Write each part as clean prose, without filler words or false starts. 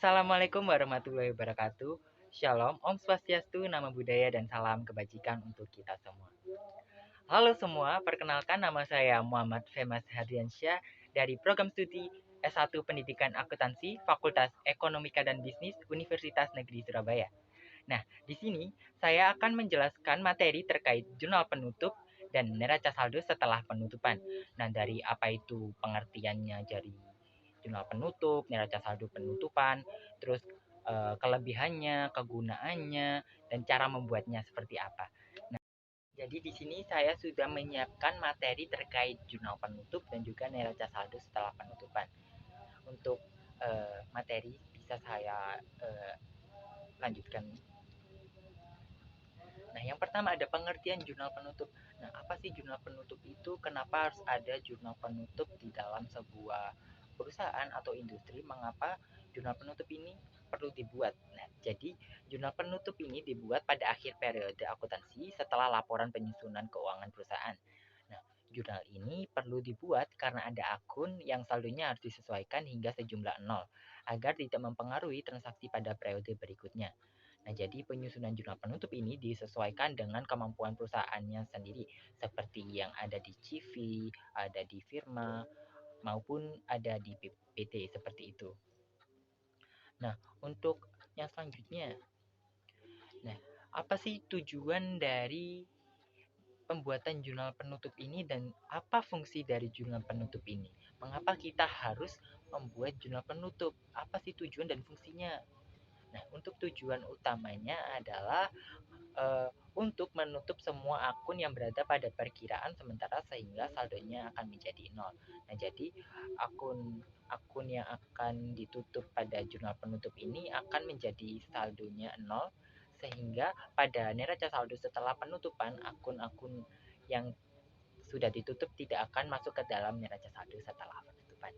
Assalamualaikum warahmatullahi wabarakatuh. Shalom, Om Swastiastu, Namo Buddhaya, dan salam kebajikan untuk kita semua. Halo semua, perkenalkan nama saya Muhammad Femas Hardiansyah dari Program Studi S1 Pendidikan Akuntansi Fakultas Ekonomika dan Bisnis Universitas Negeri Surabaya. Nah, di sini saya akan menjelaskan materi terkait jurnal penutup dan neraca saldo setelah penutupan. Nah, dari apa itu pengertiannya dari jurnal penutup, neraca saldo penutupan, terus kelebihannya, kegunaannya, dan cara membuatnya seperti apa. Nah, jadi di sini saya sudah menyiapkan materi terkait jurnal penutup dan juga neraca saldo setelah penutupan. Untuk materi bisa saya lanjutkan. Nah, yang pertama ada pengertian jurnal penutup. Nah, apa sih jurnal penutup itu? Kenapa harus ada jurnal penutup di dalam sebuah perusahaan atau industri? Mengapa jurnal penutup ini perlu dibuat? Nah, jadi jurnal penutup ini dibuat pada akhir periode akuntansi setelah laporan penyusunan keuangan perusahaan. Nah, jurnal ini perlu dibuat karena ada akun yang saldonya harus disesuaikan hingga sejumlah 0 agar tidak mempengaruhi transaksi pada periode berikutnya. Nah, jadi penyusunan jurnal penutup ini disesuaikan dengan kemampuan perusahaannya sendiri, seperti yang ada di CV, ada di firma, maupun ada di PT seperti itu. Nah, untuk yang selanjutnya, nah, apa sih tujuan dari pembuatan jurnal penutup ini dan apa fungsi dari jurnal penutup ini? Mengapa kita harus membuat jurnal penutup? Apa sih tujuan dan fungsinya? Nah, untuk tujuan utamanya adalah untuk menutup semua akun yang berada pada perkiraan sementara sehingga saldonya akan menjadi nol. Nah, jadi akun akun yang akan ditutup pada jurnal penutup ini akan menjadi saldonya nol sehingga pada neraca saldo setelah penutupan akun-akun yang sudah ditutup tidak akan masuk ke dalam neraca saldo setelah penutupan.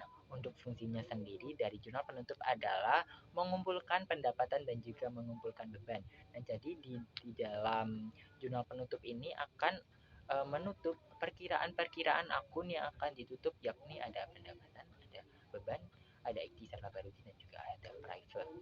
Nah, untuk fungsinya sendiri dari jurnal penutup adalah mengumpulkan pendapatan dan juga mengumpulkan beban. Nah, jadi di dalam jurnal penutup ini akan menutup perkiraan-perkiraan akun yang akan ditutup, yakni ada pendapatan, ada beban, ada ikhtisar laba rugi, dan juga ada private.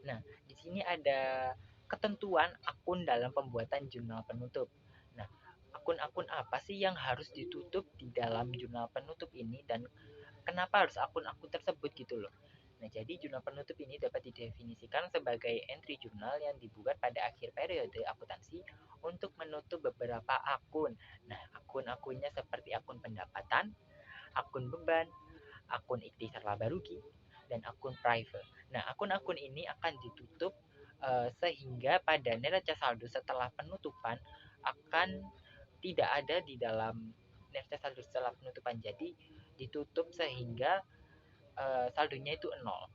Nah, di sini ada ketentuan akun dalam pembuatan jurnal penutup. Nah, akun-akun apa sih yang harus ditutup di dalam jurnal penutup ini dan kenapa harus akun-akun tersebut gitu loh. Nah, jadi jurnal penutup ini dapat didefinisikan sebagai entry jurnal yang dibuat pada akhir periode akuntansi untuk menutup beberapa akun. Nah, akun-akunnya seperti akun pendapatan, akun beban, akun ikhtisar laba rugi, dan akun private. Nah, akun-akun ini akan ditutup sehingga pada neraca saldo setelah penutupan akan tidak ada di dalam neraca saldo setelah penutupan. Jadi ditutup sehingga saldonya itu nol.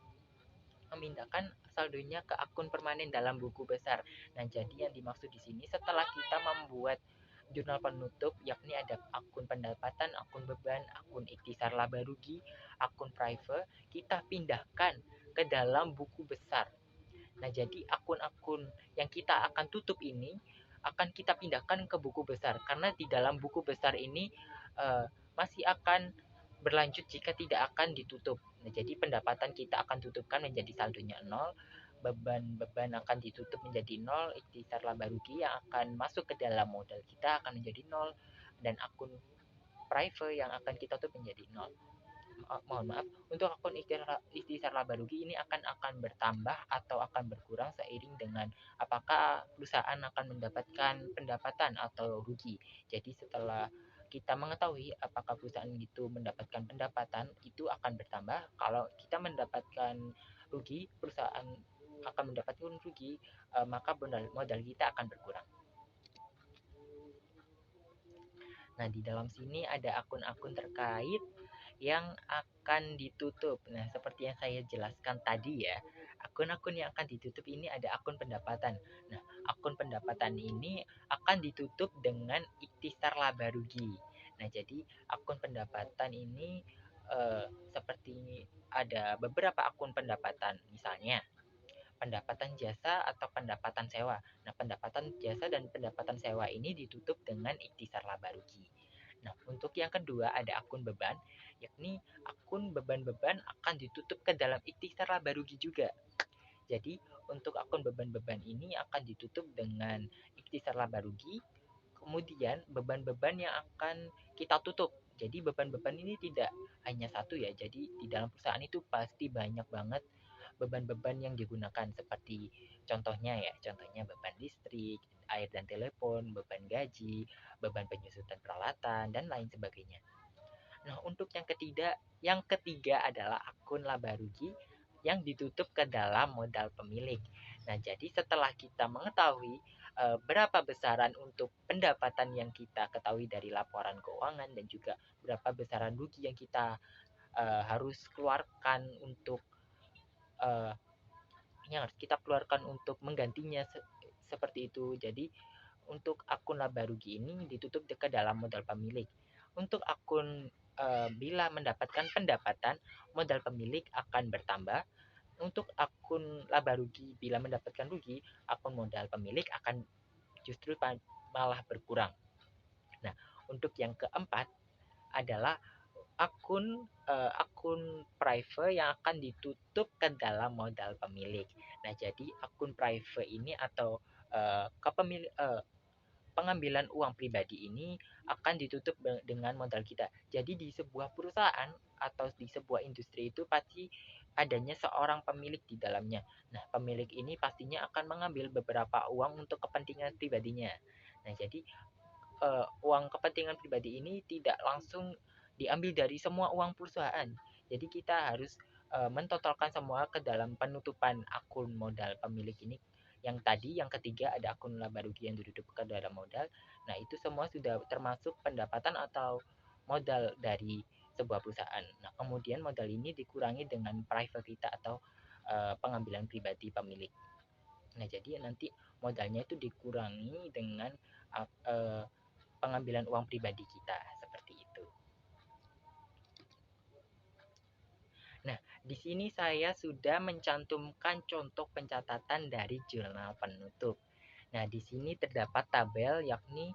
Memindahkan saldonya ke akun permanen dalam buku besar. Nah, jadi yang dimaksud di sini setelah kita membuat jurnal penutup yakni ada akun pendapatan, akun beban, akun ikhtisar laba rugi, akun private, kita pindahkan ke dalam buku besar. Nah, jadi akun-akun yang kita akan tutup ini akan kita pindahkan ke buku besar karena di dalam buku besar ini masih akan berlanjut jika tidak akan ditutup. Nah, jadi pendapatan kita akan tutupkan menjadi saldonya nol, beban-beban akan ditutup menjadi nol, ikhtisar laba rugi yang akan masuk ke dalam modal kita akan menjadi nol, dan akun private yang akan kita tutup menjadi nol. Mohon maaf, untuk akun ikhtisar laba rugi ini akan bertambah atau akan berkurang seiring dengan apakah perusahaan akan mendapatkan pendapatan atau rugi. Jadi setelah kita mengetahui apakah perusahaan itu mendapatkan pendapatan, itu akan bertambah. Kalau kita mendapatkan rugi, perusahaan akan mendapatkan rugi, maka modal kita akan berkurang. Nah, di dalam sini ada akun-akun terkait yang akan ditutup. Nah, seperti yang saya jelaskan tadi ya, akun-akun yang akan ditutup ini ada akun pendapatan. Nah, akun pendapatan ini akan ditutup dengan ikhtisar laba rugi. Nah, jadi akun pendapatan ini seperti ada beberapa akun pendapatan, misalnya pendapatan jasa atau pendapatan sewa. Nah, pendapatan jasa dan pendapatan sewa ini ditutup dengan ikhtisar laba rugi. Nah, untuk yang kedua ada akun beban, yakni akun beban-beban akan ditutup ke dalam ikhtisar laba rugi juga. Jadi untuk akun beban-beban ini akan ditutup dengan ikhtisar laba rugi, kemudian beban-beban yang akan kita tutup. Jadi beban-beban ini tidak hanya satu ya, jadi di dalam perusahaan itu pasti banyak banget beban-beban yang digunakan seperti contohnya beban listrik, air dan telepon, beban gaji, beban penyusutan peralatan dan lain sebagainya. Nah, untuk yang ketiga adalah akun laba rugi yang ditutup ke dalam modal pemilik. Nah, jadi setelah kita mengetahui berapa besaran untuk pendapatan yang kita ketahui dari laporan keuangan dan juga berapa besaran rugi yang kita harus keluarkan untuk uh, yang harus kita keluarkan untuk menggantinya seperti itu. Jadi untuk akun laba rugi ini ditutup ke dalam modal pemilik. Untuk akun bila mendapatkan pendapatan, modal pemilik akan bertambah. Untuk akun laba rugi bila mendapatkan rugi, akun modal pemilik akan justru malah berkurang. Nah, untuk yang keempat adalah akun private yang akan ditutup ke dalam modal pemilik. Nah, jadi akun private ini atau pengambilan uang pribadi ini akan ditutup dengan modal kita. Jadi di sebuah perusahaan atau di sebuah industri itu pasti adanya seorang pemilik di dalamnya. Nah, pemilik ini pastinya akan mengambil beberapa uang untuk kepentingan pribadinya. Nah, jadi uang kepentingan pribadi ini tidak langsung diambil dari semua uang perusahaan. Jadi kita harus mentotalkan semua ke dalam penutupan akun modal pemilik ini. Yang tadi, yang ketiga ada akun laba rugi yang ditutup ke dalam modal. Nah, itu semua sudah termasuk pendapatan atau modal dari sebuah perusahaan. Nah, kemudian modal ini dikurangi dengan private kita atau pengambilan pribadi pemilik. Nah, jadi nanti modalnya itu dikurangi dengan uh, pengambilan uang pribadi kita seperti itu. Nah, di sini saya sudah mencantumkan contoh pencatatan dari jurnal penutup. Nah, di sini terdapat tabel yakni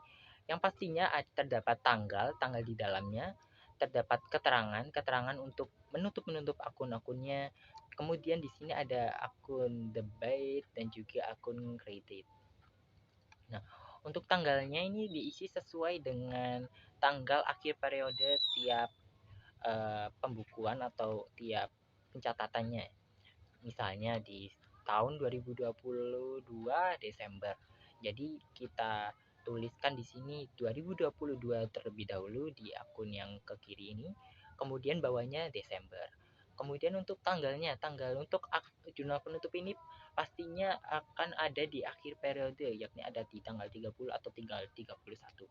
yang pastinya terdapat tanggal di dalamnya, terdapat keterangan untuk menutup akun-akunnya. Kemudian di sini ada akun debit dan juga akun kredit. Nah, untuk tanggalnya ini diisi sesuai dengan tanggal akhir periode tiap pembukuan atau tiap pencatatannya. Misalnya di tahun 2022 Desember. Jadi kita tuliskan di sini 2022 terlebih dahulu di akun yang ke kiri ini, kemudian bawahnya Desember. Kemudian untuk tanggal untuk jurnal penutup ini pastinya akan ada di akhir periode, yakni ada di tanggal 30 atau tanggal 31.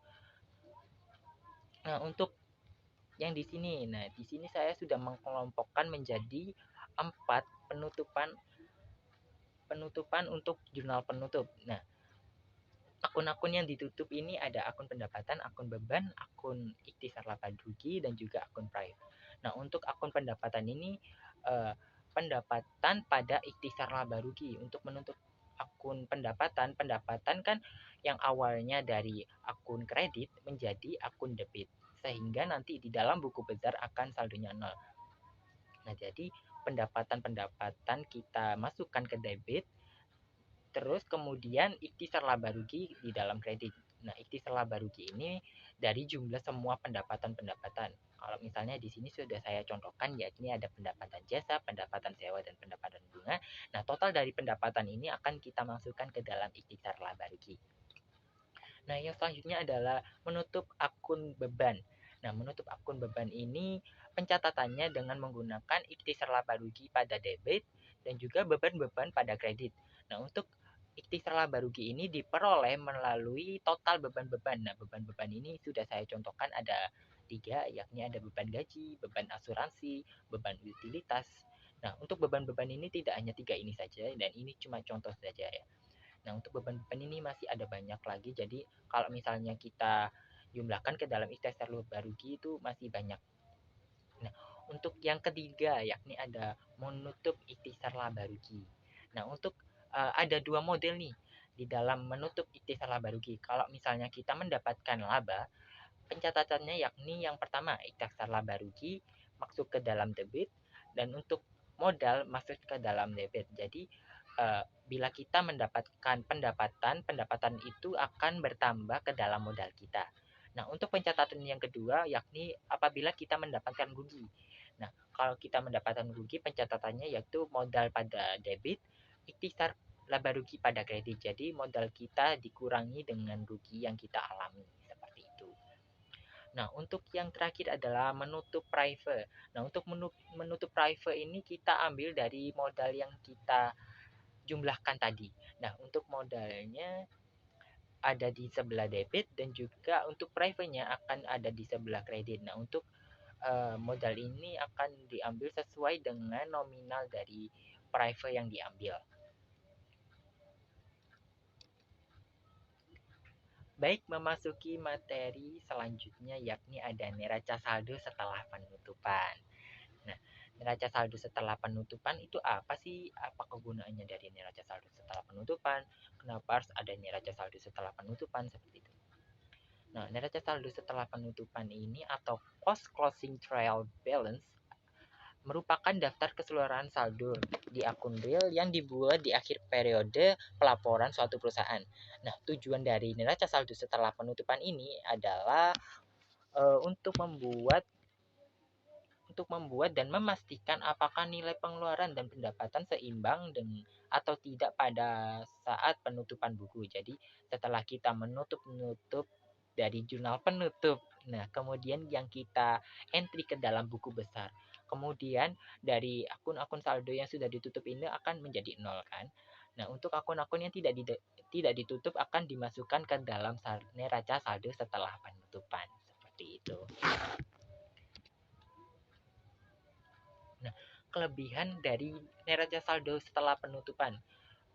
Nah, untuk yang di sini, di sini saya sudah mengelompokkan menjadi 4 penutupan penutupan untuk jurnal penutup. Nah, akun-akun yang ditutup ini ada akun pendapatan, akun beban, akun ikhtisar laba rugi, dan juga akun private. Nah, untuk akun pendapatan ini eh, pendapatan pada ikhtisar laba rugi. Untuk menutup akun pendapatan kan yang awalnya dari akun kredit menjadi akun debit. Sehingga nanti di dalam buku besar akan saldonya nol. Nah, jadi pendapatan-pendapatan kita masukkan ke debit, terus kemudian ikhtisar laba rugi di dalam kredit. Nah, ikhtisar laba rugi ini dari jumlah semua pendapatan-pendapatan. Kalau misalnya di sini sudah saya contohkan, yakni ada pendapatan jasa, pendapatan sewa, dan pendapatan bunga. Nah, total dari pendapatan ini akan kita masukkan ke dalam ikhtisar laba rugi. Nah, yang selanjutnya adalah menutup akun beban. Nah, menutup akun beban ini pencatatannya dengan menggunakan ikhtisar laba rugi pada debit dan juga beban-beban pada kredit. Nah, untuk ikhtisar laba rugi ini diperoleh melalui total beban-beban. Nah, beban-beban ini sudah saya contohkan ada 3, yakni ada beban gaji, beban asuransi, beban utilitas. Nah, untuk beban-beban ini tidak hanya 3 ini saja, dan ini cuma contoh saja ya. Nah, untuk beban-beban ini masih ada banyak lagi. Jadi, kalau misalnya kita jumlahkan ke dalam ikhtisar laba rugi itu masih banyak. Nah, untuk yang ketiga yakni ada menutup ikhtisar laba rugi. Nah, untuk ada dua model nih di dalam menutup ikhtisar laba rugi. Kalau misalnya kita mendapatkan laba, pencatatannya yakni yang pertama ikhtisar laba rugi masuk ke dalam debit, dan untuk modal masuk ke dalam debit. Jadi bila kita mendapatkan pendapatan itu akan bertambah ke dalam modal kita. Nah, untuk pencatatan yang kedua yakni apabila kita mendapatkan rugi. Nah, kalau kita mendapatkan rugi, pencatatannya yaitu modal pada debit, ikhtisar laba rugi pada kredit. Jadi modal kita dikurangi dengan rugi yang kita alami, seperti itu. Nah, untuk yang terakhir adalah menutup private. Nah, untuk menutup private ini kita ambil dari modal yang kita jumlahkan tadi. Nah, untuk modalnya ada di sebelah debit dan juga untuk private-nya akan ada di sebelah kredit. Nah, untuk modal ini akan diambil sesuai dengan nominal dari private yang diambil. Baik, memasuki materi selanjutnya yakni ada neraca saldo setelah penutupan. Nah, neraca saldo setelah penutupan itu apa sih? Apa kegunaannya dari neraca saldo setelah penutupan? Kenapa harus ada neraca saldo setelah penutupan seperti itu? Nah, neraca saldo setelah penutupan ini atau post closing trial balance merupakan daftar keseluruhan saldo di akun real yang dibuat di akhir periode pelaporan suatu perusahaan. Nah, tujuan dari neraca saldo setelah penutupan ini adalah untuk membuat dan memastikan apakah nilai pengeluaran dan pendapatan seimbang dengan atau tidak pada saat penutupan buku. Jadi setelah kita menutup dari jurnal penutup, nah kemudian yang kita entry ke dalam buku besar. Kemudian dari akun-akun saldo yang sudah ditutup ini akan menjadi nol kan. Nah, untuk akun-akun yang tidak ditutup akan dimasukkan ke dalam neraca saldo setelah penutupan. Seperti itu. Nah, kelebihan dari neraca saldo setelah penutupan.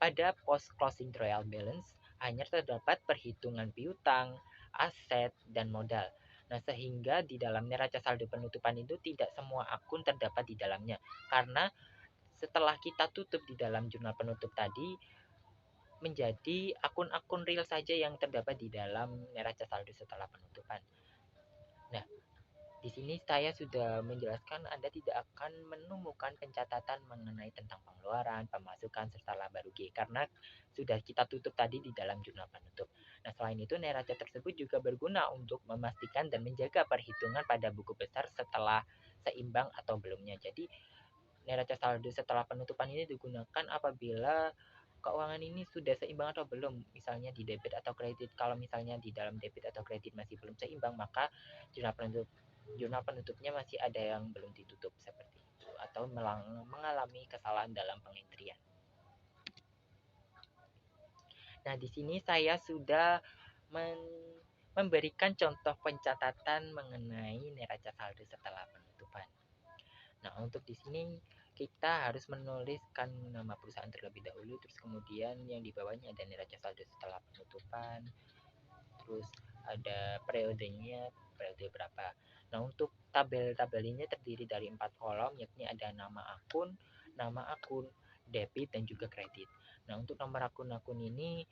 Pada post closing trial balance hanya terdapat perhitungan piutang, aset, dan modal. Nah, sehingga di dalam neraca saldo penutupan itu tidak semua akun terdapat di dalamnya. Karena setelah kita tutup di dalam jurnal penutup tadi, menjadi akun-akun real saja yang terdapat di dalam neraca saldo setelah penutupan. Nah, di sini saya sudah menjelaskan Anda tidak akan menemukan pencatatan mengenai tentang pengeluaran, pemasukan, serta laba rugi karena sudah kita tutup tadi di dalam jurnal penutup. Nah, selain itu neraca tersebut juga berguna untuk memastikan dan menjaga perhitungan pada buku besar setelah seimbang atau belumnya. Jadi, neraca saldo setelah penutupan ini digunakan apabila keuangan ini sudah seimbang atau belum, misalnya di debit atau kredit. Kalau misalnya di dalam debit atau kredit masih belum seimbang, maka jurnal penutupnya masih ada yang belum ditutup seperti itu atau mengalami kesalahan dalam pengentrian. Nah, di sini saya sudah memberikan contoh pencatatan mengenai neraca saldo setelah penutupan. Nah, untuk di sini kita harus menuliskan nama perusahaan terlebih dahulu, terus kemudian yang di bawahnya ada neraca saldo setelah penutupan, terus ada periodenya, periode berapa. Nah, untuk tabel-tabel ini terdiri dari 4 kolom, yakni ada nama akun, debit, dan juga kredit. Nah, untuk nomor akun-akun ini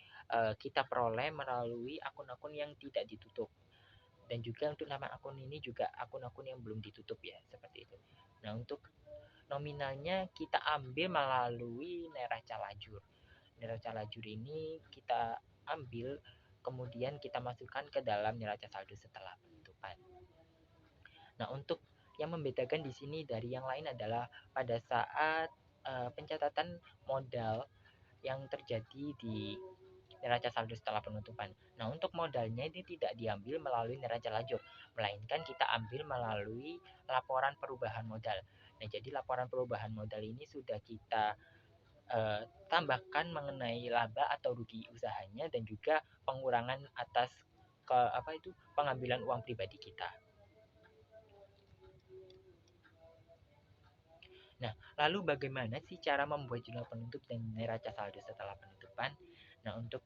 kita peroleh melalui akun-akun yang tidak ditutup. Dan juga untuk nama akun ini juga akun-akun yang belum ditutup ya, seperti itu. Nah, untuk nominalnya kita ambil melalui neraca lajur. Neraca lajur ini kita ambil kemudian kita masukkan ke dalam neraca saldo setelah penutupan. Nah, untuk yang membedakan di sini dari yang lain adalah pada saat pencatatan modal yang terjadi di neraca saldo setelah penutupan. Nah, untuk modalnya ini tidak diambil melalui neraca lajur, melainkan kita ambil melalui laporan perubahan modal. Nah, jadi laporan perubahan modal ini sudah kita tambahkan mengenai laba atau rugi usahanya dan juga pengurangan atas pengambilan uang pribadi kita. Nah, lalu bagaimana sih cara membuat jurnal penutup dan neraca saldo setelah penutupan? Nah, untuk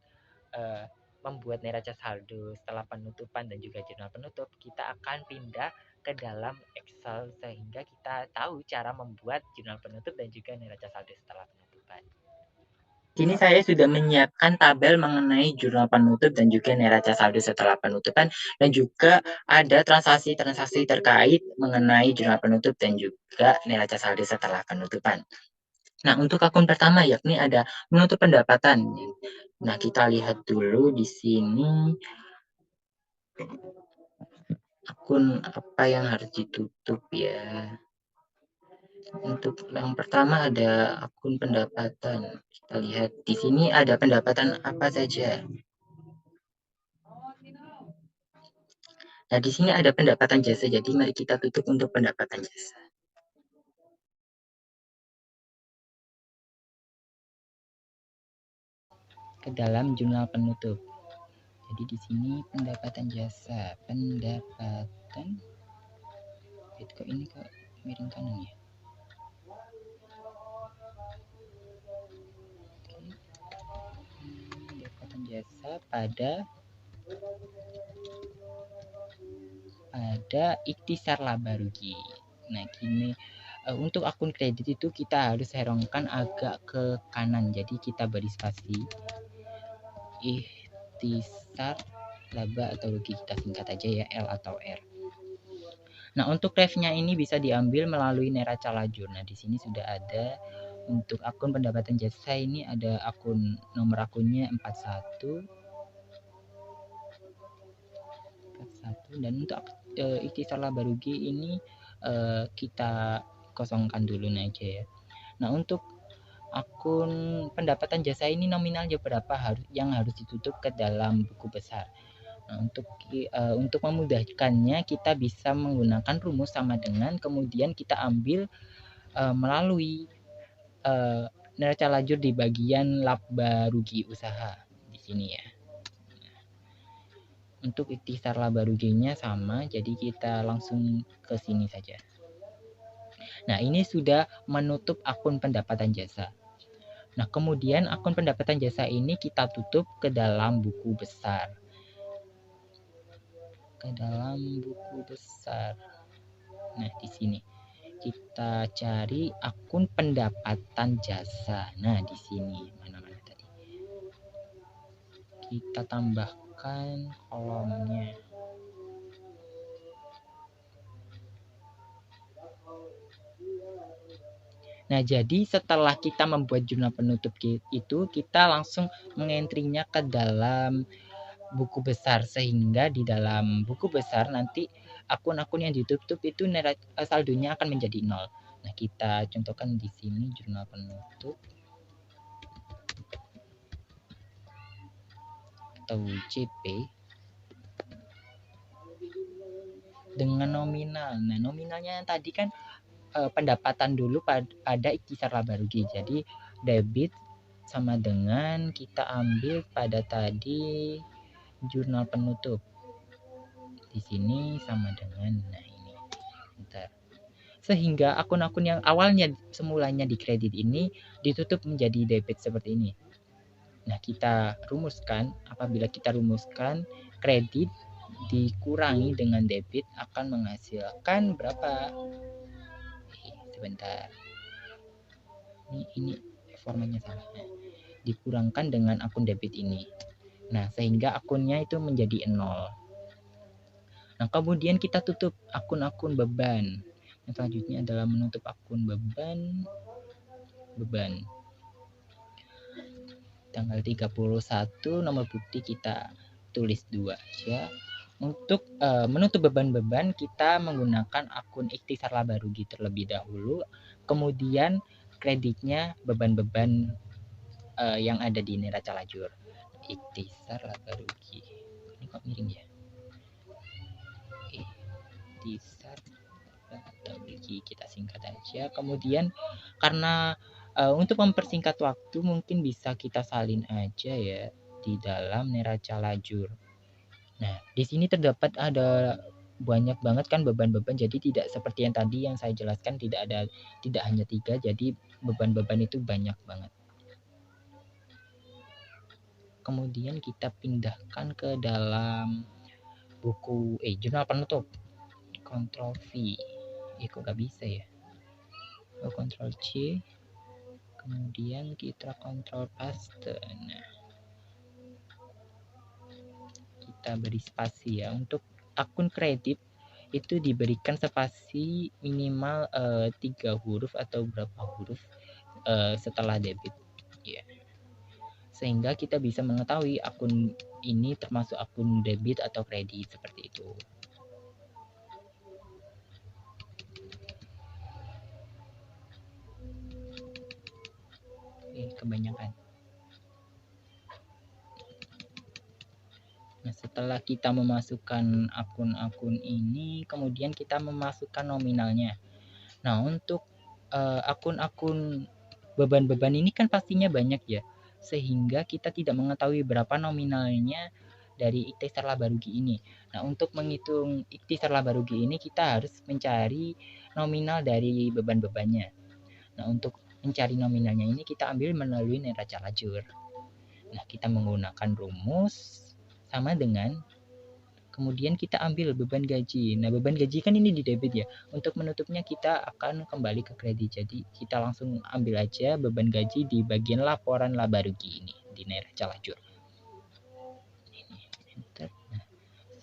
uh, membuat neraca saldo setelah penutupan dan juga jurnal penutup, kita akan pindah ke dalam Excel sehingga kita tahu cara membuat jurnal penutup dan juga neraca saldo setelah penutupan. Sini saya sudah menyiapkan tabel mengenai jurnal penutup dan juga neraca saldo setelah penutupan, dan juga ada transaksi-transaksi terkait mengenai jurnal penutup dan juga neraca saldo setelah penutupan. Nah, untuk akun pertama yakni ada menutup pendapatan. Nah, kita lihat dulu di sini akun apa yang harus ditutup ya. Untuk yang pertama ada akun pendapatan. Kita lihat di sini ada pendapatan apa saja. Nah, di sini ada pendapatan jasa. Jadi mari kita tutup untuk pendapatan jasa. Ke dalam jurnal penutup. Jadi di sini pendapatan jasa, pendapatan. Kok ini kok miring kanan ya? Pendapatan jasa pada ikhtisar laba rugi. Nah, gini, untuk akun kredit itu kita harus herongkan agak ke kanan. Jadi kita beri spasi. Ikhtisar laba atau rugi, kita singkat aja ya, L atau R. Nah, untuk refnya ini bisa diambil melalui neraca lajur. Nah, di sini sudah ada untuk akun pendapatan jasa, ini ada akun nomor akunnya 41 dan untuk ikhtisar laba rugi ini kita kosongkan dulu aja ya. Nah, untuk akun pendapatan jasa ini nominalnya berapa yang harus ditutup ke dalam buku besar. Nah, untuk memudahkannya kita bisa menggunakan rumus sama dengan, kemudian kita ambil melalui neraca lajur di bagian laba rugi usaha di sini ya. Untuk ikhtisar laba ruginya sama, jadi kita langsung ke sini saja. Nah, ini sudah menutup akun pendapatan jasa. Nah, kemudian akun pendapatan jasa ini kita tutup ke dalam buku besar. Ke dalam buku besar. Nah, di sini kita cari akun pendapatan jasa. Nah, di sini mana-mana tadi. Kita tambahkan kolomnya. Nah, jadi setelah kita membuat jurnal penutup itu, kita langsung mengentrinya ke dalam buku besar, sehingga di dalam buku besar nanti akun-akun yang ditutup itu saldonya akan menjadi 0. Nah, kita contohkan di sini jurnal penutup atau JP dengan nominal. Nah, nominalnya yang tadi kan pendapatan dulu pada ikhtisar laba rugi. Jadi debit sama dengan kita ambil pada tadi jurnal penutup. Di sini sama dengan, nah ini. Bentar. Sehingga akun-akun yang awalnya semulanya di kredit ini ditutup menjadi debit seperti ini. Nah, kita rumuskan, apabila kita rumuskan kredit dikurangi dengan debit akan menghasilkan berapa? Sebentar. Ini formanya salah. Dikurangkan dengan akun debit ini. Nah, sehingga akunnya itu menjadi 0. Nah, kemudian kita tutup akun-akun beban. Yang selanjutnya adalah menutup akun beban. Tanggal 31 nomor bukti kita tulis 2 aja. Untuk menutup beban-beban kita menggunakan akun ikhtisar laba rugi terlebih dahulu, kemudian kreditnya beban-beban yang ada di neraca lajur. Ikhtisar laba rugi. Ini kok miring ya? Ikhtisar laba rugi, kita singkat aja. Kemudian karena untuk mempersingkat waktu mungkin bisa kita salin aja ya di dalam neraca lajur. Nah, di sini terdapat ada banyak banget kan beban-beban, jadi tidak seperti yang tadi yang saya jelaskan, tidak hanya 3, jadi beban-beban itu banyak banget. Kemudian kita pindahkan ke dalam buku jurnal penutup. Ctrl V. Kok gak bisa ya? Ctrl C. kemudian kita kontrol paste. Nah, kita beri spasi ya. Untuk akun kredit itu diberikan spasi minimal 3 huruf atau berapa huruf setelah debit ya, sehingga kita bisa mengetahui akun ini termasuk akun debit atau kredit seperti itu. Kebanyakan. Nah, setelah kita memasukkan akun-akun ini, kemudian kita memasukkan nominalnya. Nah, untuk akun-akun beban-beban ini kan pastinya banyak ya, sehingga kita tidak mengetahui berapa nominalnya dari ikhtisar laba rugi ini. Nah, untuk menghitung ikhtisar laba rugi ini kita harus mencari nominal dari beban-bebannya. Nah, untuk mencari nominalnya ini kita ambil melalui neraca lajur. Nah, kita menggunakan rumus sama dengan kemudian kita ambil beban gaji. Nah, beban gaji kan ini di debit ya. Untuk menutupnya kita akan kembali ke kredit. Jadi kita langsung ambil aja beban gaji di bagian laporan laba rugi ini di neraca lajur. Ini enter. Nah,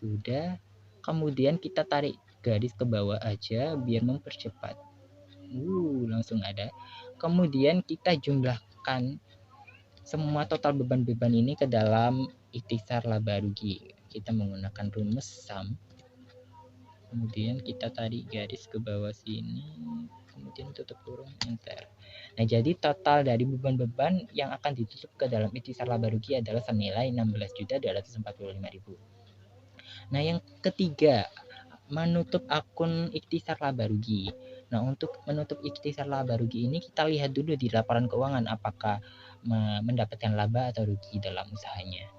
sudah. Kemudian kita tarik garis ke bawah aja biar mempercepat. Langsung ada. Kemudian kita jumlahkan semua total beban-beban ini ke dalam ikhtisar laba rugi. Kita menggunakan rumus sum, kemudian kita tarik garis ke bawah sini, kemudian tutup kurung, enter. Nah, jadi total dari beban-beban yang akan ditutup ke dalam ikhtisar laba rugi adalah senilai 16.245.000. Nah, yang ketiga, menutup akun ikhtisar laba rugi. Nah, untuk menutup ikhtisar laba rugi ini kita lihat dulu di laporan keuangan apakah mendapatkan laba atau rugi dalam usahanya.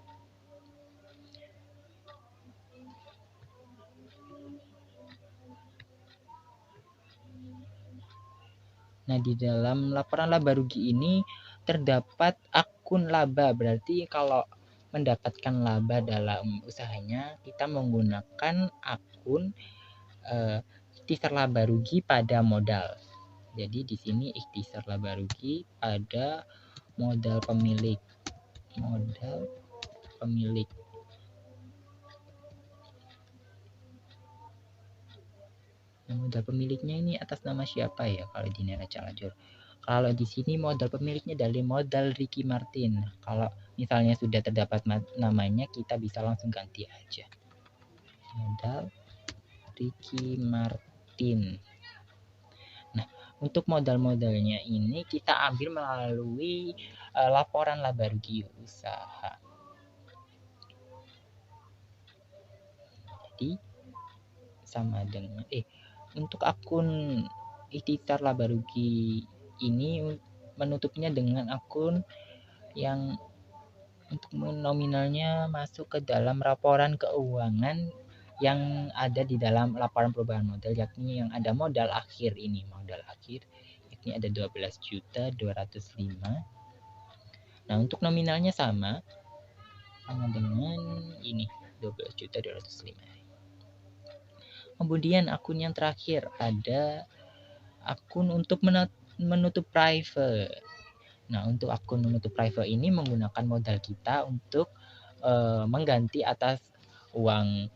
Nah, di dalam laporan laba rugi ini terdapat akun laba, berarti kalau mendapatkan laba dalam usahanya kita menggunakan akun ikhtisar laba rugi pada modal. Jadi di sini ikhtisar laba rugi pada modal pemilik. Modal pemilik. Nah, modal pemiliknya ini atas nama siapa ya kalau di neraca lajur? Kalau di sini modal pemiliknya dari modal Ricky Martin. Kalau misalnya sudah terdapat namanya, kita bisa langsung ganti aja. Modal Ricky Martin. Nah, untuk modal-modalnya ini kita ambil melalui laporan laba rugi usaha. Jadi sama dengan untuk akun ikhtisar laba rugi ini menutupnya dengan akun yang untuk nominalnya masuk ke dalam laporan keuangan yang ada di dalam laporan perubahan modal, yakni yang ada modal akhir ini, modal akhir yakni ada 12.205. Nah, untuk nominalnya sama dengan ini 12.205. Kemudian akun yang terakhir ada akun untuk menutup private. Nah, untuk akun menutup private ini menggunakan modal kita untuk mengganti atas uang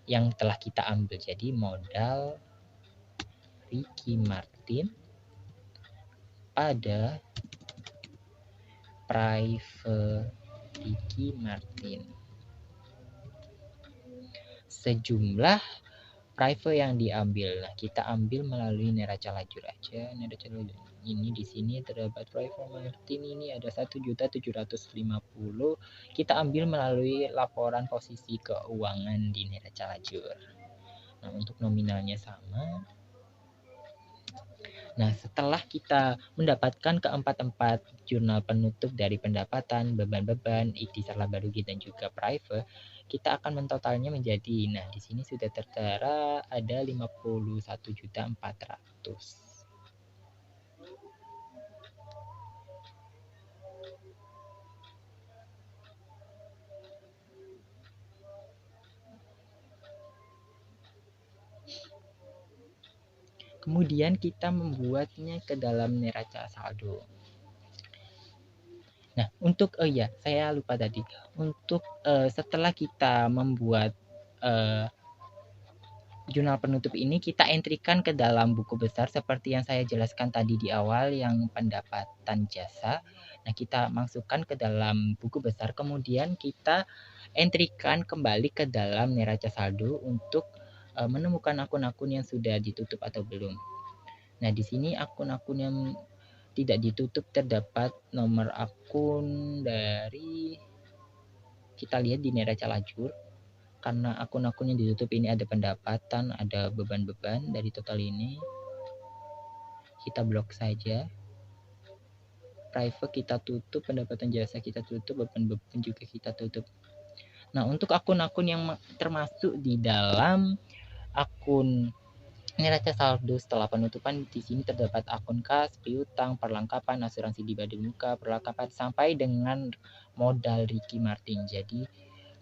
yang telah kita ambil. Jadi modal Ricky Martin pada private Ricky Martin. Sejumlah private yang diambil. Nah, kita ambil melalui neraca lajur aja. Neraca lajur ini di sini terdapat private Martin ini ada 1.750. Kita ambil melalui laporan posisi keuangan di neraca lajur. Nah, untuk nominalnya sama. Nah, setelah kita mendapatkan keempat-empat jurnal penutup dari pendapatan, beban-beban, ikhtisar laba rugi dan juga private, kita akan mentotalnya menjadi, nah di sini sudah tertera ada 51.400. Kemudian kita membuatnya ke dalam neraca saldo. Nah, untuk ya, saya lupa tadi. Untuk setelah kita membuat jurnal penutup ini, kita entrikan ke dalam buku besar seperti yang saya jelaskan tadi di awal, yang pendapatan jasa. Nah, kita masukkan ke dalam buku besar, kemudian kita entrikan kembali ke dalam neraca saldo untuk menemukan akun-akun yang sudah ditutup atau belum. Nah, di sini akun-akun yang tidak ditutup terdapat nomor akun dari, kita lihat di neraca lajur, karena akun-akun yang ditutup ini ada pendapatan, ada beban-beban dari total ini. Kita blok saja. Private kita tutup, pendapatan jasa kita tutup, beban-beban juga kita tutup. Nah, untuk akun-akun yang termasuk di dalam akun neraca saldo setelah penutupan, di sini terdapat akun kas, piutang, perlengkapan, asuransi di badan muka, perlengkapan sampai dengan modal Ricky Martin. Jadi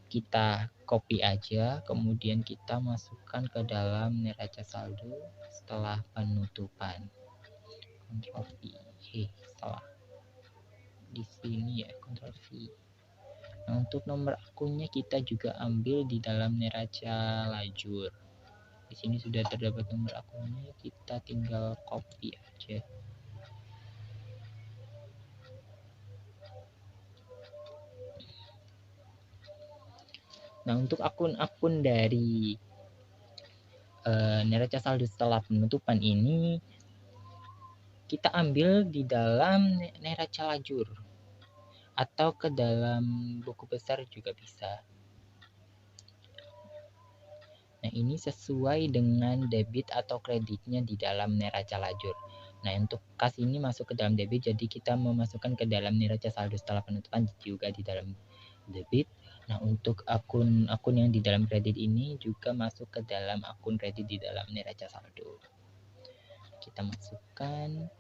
kita copy aja, kemudian kita masukkan ke dalam neraca saldo setelah penutupan. Ctrl V. Salah. Di sini ya, Ctrl V. Nah, untuk nomor akunnya kita juga ambil di dalam neraca lajur. Di sini sudah terdapat nomor akunnya, kita tinggal copy aja. Nah, untuk akun-akun dari neraca saldo setelah penutupan ini kita ambil di dalam neraca lajur atau ke dalam buku besar juga bisa. Nah, ini sesuai dengan debit atau kreditnya di dalam neraca lajur. Nah, untuk kas ini masuk ke dalam debit, jadi kita memasukkan ke dalam neraca saldo setelah penutupan juga di dalam debit. Nah, untuk akun-akun yang di dalam kredit ini juga masuk ke dalam akun kredit di dalam neraca saldo. Kita masukkan.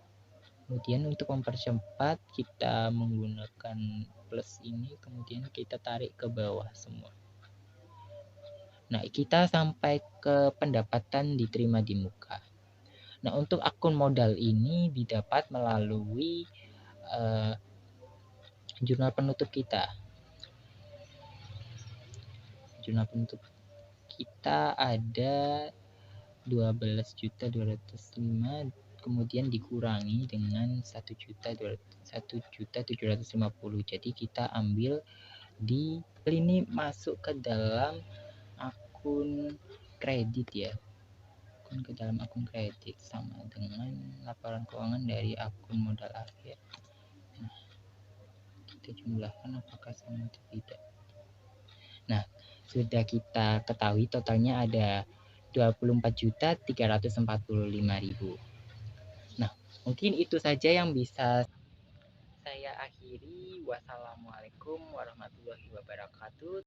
Kemudian untuk mempercepat, kita menggunakan plus ini, kemudian kita tarik ke bawah semua. Nah, kita sampai ke pendapatan diterima di muka. Nah, untuk akun modal ini didapat melalui jurnal penutup kita. Jurnal penutup kita ada 12.205, kemudian dikurangi dengan 1.750. Jadi kita ambil di ini masuk ke dalam akun kredit ya, ke dalam akun kredit sama dengan laporan keuangan dari akun modal akhir. Nah, kita jumlahkan apakah sama atau tidak. Nah, sudah kita ketahui totalnya ada 24.345.000. Nah, mungkin itu saja yang bisa saya akhiri. Wassalamualaikum warahmatullahi wabarakatuh.